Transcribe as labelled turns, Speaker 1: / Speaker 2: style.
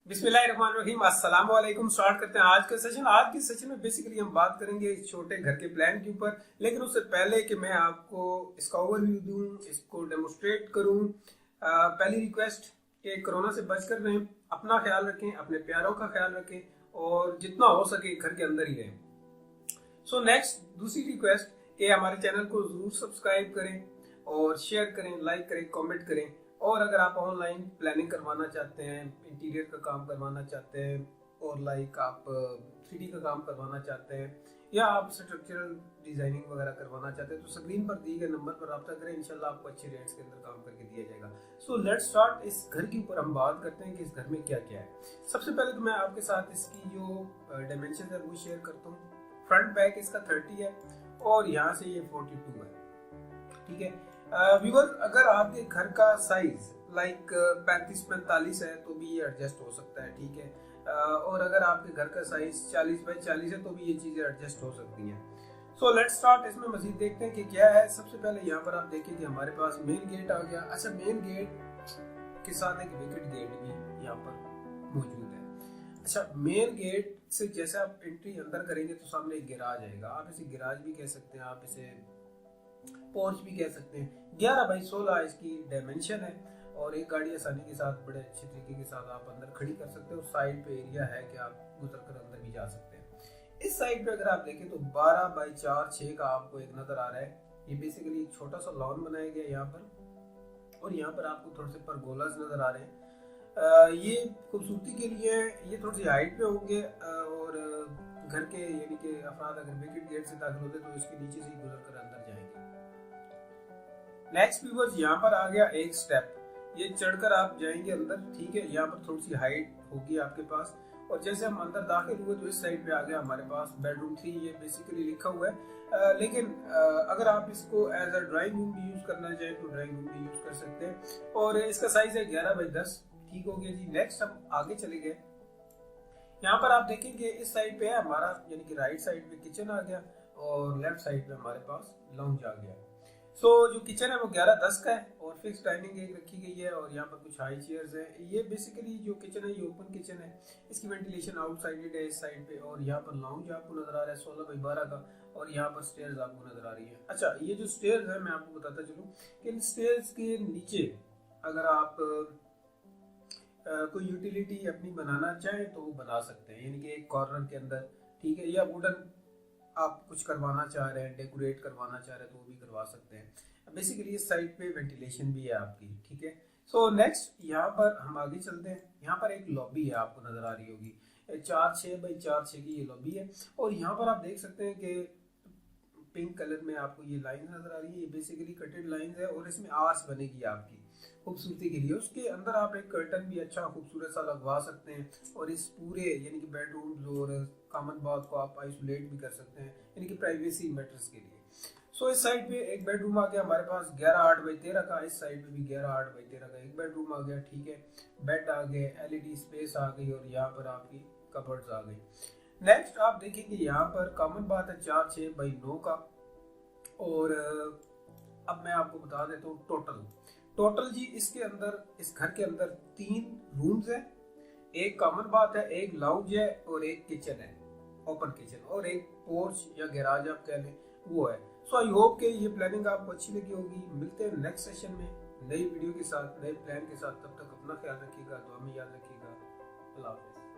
Speaker 1: बिस्मिल्लाहिर्रहमानिर्रहीम, अस्सलाम वालेकुम। स्टार्ट करते हैं आज का सेशन। आज के सेशन में बेसिकली हम बात करेंगे छोटे घर के प्लान के ऊपर, लेकिन उससे पहले कि मैं आपको इसका ओवरव्यू दूं, इसको डेमोस्ट्रेट करूं, पहली रिक्वेस्ट कि कोरोना से बचकर रहें, अपना ख्याल रखें, अपने प्यारों का ख्याल रखें और जितना हो सके घर के अंदर ही रहें। सो नेक्स्ट, दूसरी रिक्वेस्ट कि हमारे चैनल को जरूर सब्सक्राइब करें और शेयर करें, लाइक करें, कमेंट करें। और अगर आप ऑनलाइन प्लानिंग करवाना चाहते हैं, इंटीरियर का काम करवाना चाहते हैं और लाइक आप 3D का काम करवाना चाहते हैं या आप स्ट्रक्चरल डिजाइनिंग वगैरह करवाना चाहते हैं तो स्क्रीन पर दिए गए नंबर पर रब्ता करें। इंशाल्लाह आपको अच्छे रेट्स के अंदर काम करके दिया जाएगा। So let's start. इस घर के ऊपर हम बात करते हैं कि इस घर में क्या क्या है। सबसे पहले तो मैं आपके साथ इसकी जो डायमेंशन है वो शेयर करता हूँ। फ्रंट बैक इसका 30 है और यहाँ से ये 42 है। ठीक है व्यूअर, अगर आपके घर का साइज लाइक 35-45 है तो भी ये एडजस्ट हो सकता है। ठीक है और अगर आपके घर का साइज 40x40 है तो भी ये चीजें एडजस्ट हो सकती हैं। So let's start. इसमें मजीद देखते हैं कि क्या है। सबसे पहले यहाँ पर आप देखिए कि हमारे पास मेन गेट आ गया। अच्छा, मेन गेट के साथ एक विकेट गेट भी यहाँ पर मौजूद है। अच्छा, मेन गेट से जैसे आप एंट्री अंदर करेंगे तो सामने एक गैराज आएगा। आप इसे गैराज भी कह सकते हैं, आप इसे पोर्च भी कह सकते हैं। 11x16 इसकी डायमेंशन है और एक गाड़ी आसानी के साथ बड़े अच्छे तरीके के साथ आप अंदर खड़ी कर सकते हैं और साइड पे एरिया है कि आप गुजर कर अंदर भी जा सकते हैं। इस साइड पे अगर आप देखें तो 12x4-6 का आपको एक नजर आ रहा है। ये बेसिकली एक छोटा सा लॉन बनाया गया यहाँ पर और यहाँ पर आपको थोड़े से परगोलास नजर आ रहे हैं। ये खूबसूरती के लिए ये थोड़ी सी हाइट पे होंगे और घर के यानी कि अफराद अगर विकेट गेट से दाखिल होते तो इसके नीचे से ही गुजर कर अंदर जाएंगे। नेक्स्ट व्यूअर्स, यहाँ पर आ गया एक स्टेप, ये चढ़कर आप जाएंगे अंदर। ठीक है, यहाँ पर थोड़ी सी हाइट होगी आपके पास और जैसे हम अंदर दाखिल हुए तो इस साइड पे आ गया हमारे पास बेडरूम 3। ये बेसिकली लिखा हुआ है लेकिन अगर आप इसको एज अ ड्राइंग रूम भी यूज करना चाहें तो ड्राइंग रूम भी यूज कर सकते हैं और इसका साइज है 11x10। ठीक हो गया जी। नेक्स्ट हम आगे चले गए। यहाँ पर आप देखेंगे इस साइड पे है हमारा यानी कि राइट साइड पे किचन आ गया और लेफ्ट साइड पे हमारे पास लाउंज आ गया। सो जो किचन है वो 11x10 का है और फिक्स डाइनिंग एक रखी गई है और यहाँ पर कुछ हाई चेयर्स हैं। ये बेसिकली जो किचन है ये ओपन किचन है। इसकी वेंटिलेशन आउटसाइडेड है इस साइड पे और यहाँ पर लाउंज आपको नजर आ रहा है 16x12 का और यहाँ पर स्टेयर्स आपको नजर आ रही है। अच्छा, ये जो स्टेयर्स है मैं आपको बताता चलूँ कि इन स्टेयर्स के नीचे अगर आप कोई यूटिलिटी अपनी बनाना चाहें तो वो बना सकते हैं, यानी कि एक कॉर्नर के अंदर। ठीक है, या वुडन आप कुछ करवाना चाह रहे हैं, डेकोरेट करवाना चाह रहे हैं तो वो भी करवा सकते हैं। बेसिकली इस साइड पे वेंटिलेशन भी है आपकी। ठीक है, सो नेक्स्ट यहाँ पर हम आगे चलते हैं। यहाँ पर एक लॉबी है आपको नजर आ रही होगी, 4-6x4-6 की ये लॉबी है और यहाँ पर आप देख सकते हैं कि पिंक कलर में आपको ये लाइन नजर आ रही है। ये बेसिकली कटेड लाइंस है और इसमें आर्स बनेगी आपकी खूबसूरती के लिए। उसके अंदर आप एक कर्टन भी अच्छा खूबसूरत सा लगवा सकते हैं और इस पूरे यानी कि बेडरूम्स और कॉमन बाथ को आप आइसोलेट भी कर सकते हैं यानी कि प्राइवेसी मैटर्स के लिए। सो इस साइड पे एक बेडरूम आ गया हमारे पास 11/8x13 का। इस साइड पे भी 11/8x13 का एक बेडरूम आ गया। ठीक है, बेड आ गए, एलईडी स्पेस आ गई और यहाँ पर आपकी कबर्ड्स आ गई। नेक्स्ट आप देखेंगे यहाँ पर कॉमन बात है 4-6x9 का और अब मैं आपको बता देता हूँ टोटल जी इसके अंदर, इस घर के अंदर 3 रूम्स है, एक कॉमन बात है, एक लाउंज है और एक किचन है, ओपन किचन, और एक पोर्च या गैराज आप कह लें वो है। सो आई होप कि ये प्लानिंग आपको अच्छी लगी होगी। मिलते हैं नेक्स्ट सेशन में नई वीडियो के साथ, नए प्लान के साथ। तब तक अपना ख्याल रखिएगा, दुआ में याद रखिएगा। अल्लाह हाफिज़।